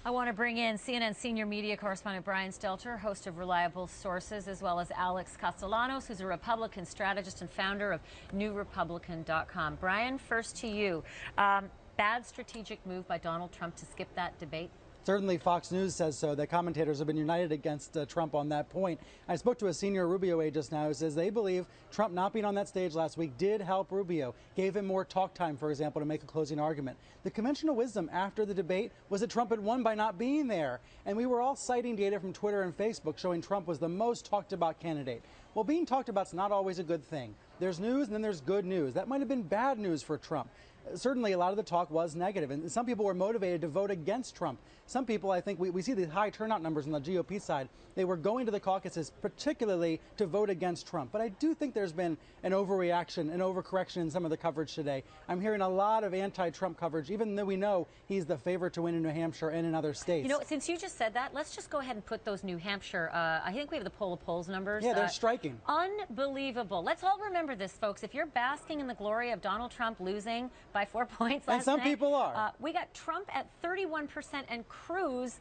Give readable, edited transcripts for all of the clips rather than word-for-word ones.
I want to bring in CNN senior media correspondent Brian Stelter, host of Reliable Sources, as well as Alex Castellanos, who's a Republican strategist and founder of NewRepublican.com. Brian, first to you. Bad strategic move by Donald Trump to skip that debate? Certainly Fox News says so. The commentators have been united against Trump on that point. I spoke to a senior Rubio aide just now who says they believe Trump not being on that stage last week did help Rubio, gave him more talk time, for example, to make a closing argument. The conventional wisdom after the debate was that Trump had won by not being there. And we were all citing data from Twitter and Facebook showing Trump was the most talked about candidate. Well, being talked about is not always a good thing. There's news and then there's good news. That might have been bad news for Trump. Certainly, a lot of the talk was negative, and some people were motivated to vote against Trump. Some people, I think, we see the high turnout numbers on the GOP side. They were going to the caucuses particularly to vote against Trump. But I do think there's been an overreaction, an overcorrection in some of the coverage today. I'm hearing a lot of anti-Trump coverage, even though we know he's the favorite to win in New Hampshire and in other states. You know, since you just said that, let's just go ahead and put those New Hampshire, I think we have the poll of polls numbers. Yeah, they're striking. Unbelievable. Let's all remember this, folks. If you're basking in the glory of Donald Trump losing by 4 points last and some night, people are. We got Trump at 31% and Cruz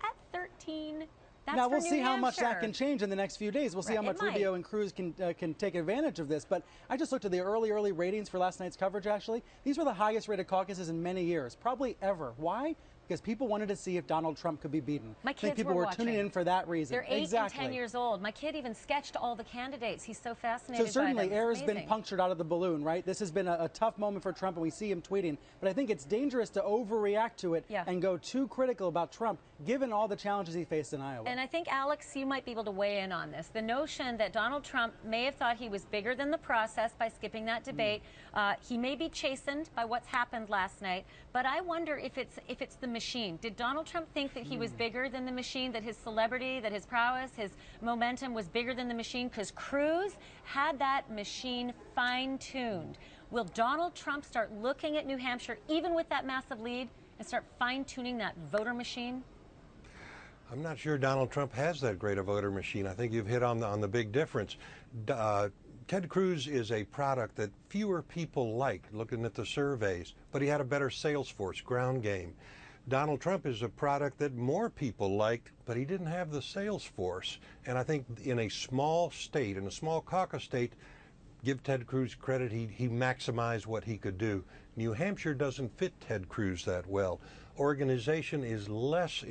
at 13%. That's now, we'll for see New how much Hampshire. that can change in the next few days. We'll see how much It might. Rubio and Cruz can take advantage of this. But I just looked at the early ratings for last night's coverage, actually. These were the highest rated caucuses in many years, probably ever. Why? Because people wanted to see if Donald Trump could be beaten. My kids I think people were watching. tuning in for that reason. They're 8 exactly. and 10 years old. My kid even sketched all the candidates. He's so fascinated So certainly by them. air has been punctured out of the balloon, right? This has been a tough moment for Trump, and we see him tweeting. But I think it's dangerous to overreact to it and go too critical about Trump, given all the challenges he faced in Iowa. And I think, Alex, you might be able to weigh in on this. The notion that Donald Trump may have thought he was bigger than the process by skipping that debate. He may be chastened by what's happened last night, but I wonder if it's the machine. Did Donald Trump think that he was bigger than the machine, that his celebrity, that his prowess, his momentum was bigger than the machine? Because Cruz had that machine fine-tuned. Will Donald Trump start looking at New Hampshire, even with that massive lead, and start fine-tuning that voter machine? I'm not sure Donald Trump has that great a voter machine. I think you've hit on the big difference. Ted Cruz is a product that fewer people like, looking at the surveys, but he had a better sales force, ground game. Donald Trump is a product that more people liked, but he didn't have the sales force. And I think in a small state, in a small caucus state, give Ted Cruz credit, he maximized what he could do. New Hampshire doesn't fit Ted Cruz that well. Organization is less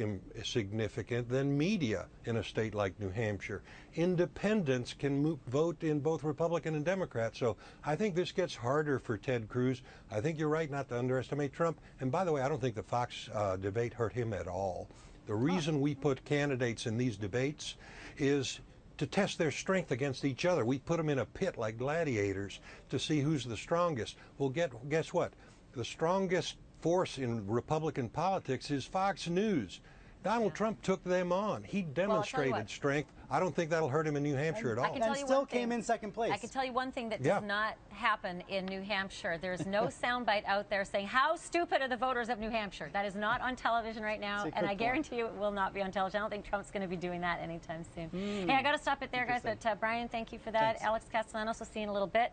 significant than media in a state like New Hampshire. Independents can vote in both Republican and Democrat. So I think this gets harder for Ted Cruz. I think you're right not to underestimate Trump. And by the way, I don't think the Fox debate hurt him at all. The reason we put candidates in these debates is to test their strength against each other. We put them in a pit like gladiators to see who's the strongest. Well, guess what? The strongest force in Republican politics is Fox News. Donald Trump took them on. He demonstrated strength. I don't think that'll hurt him in New Hampshire at all. And still came in second place. I can tell you one thing that does not happen in New Hampshire. There's no soundbite out there saying, how stupid are the voters of New Hampshire? That is not on television right now, and I guarantee you it will not be on television. I don't think Trump's going to be doing that anytime soon. Hey, I got to stop it there, guys. But Brian, thank you for that. Thanks. Alex Castellanos, we'll see you in a little bit.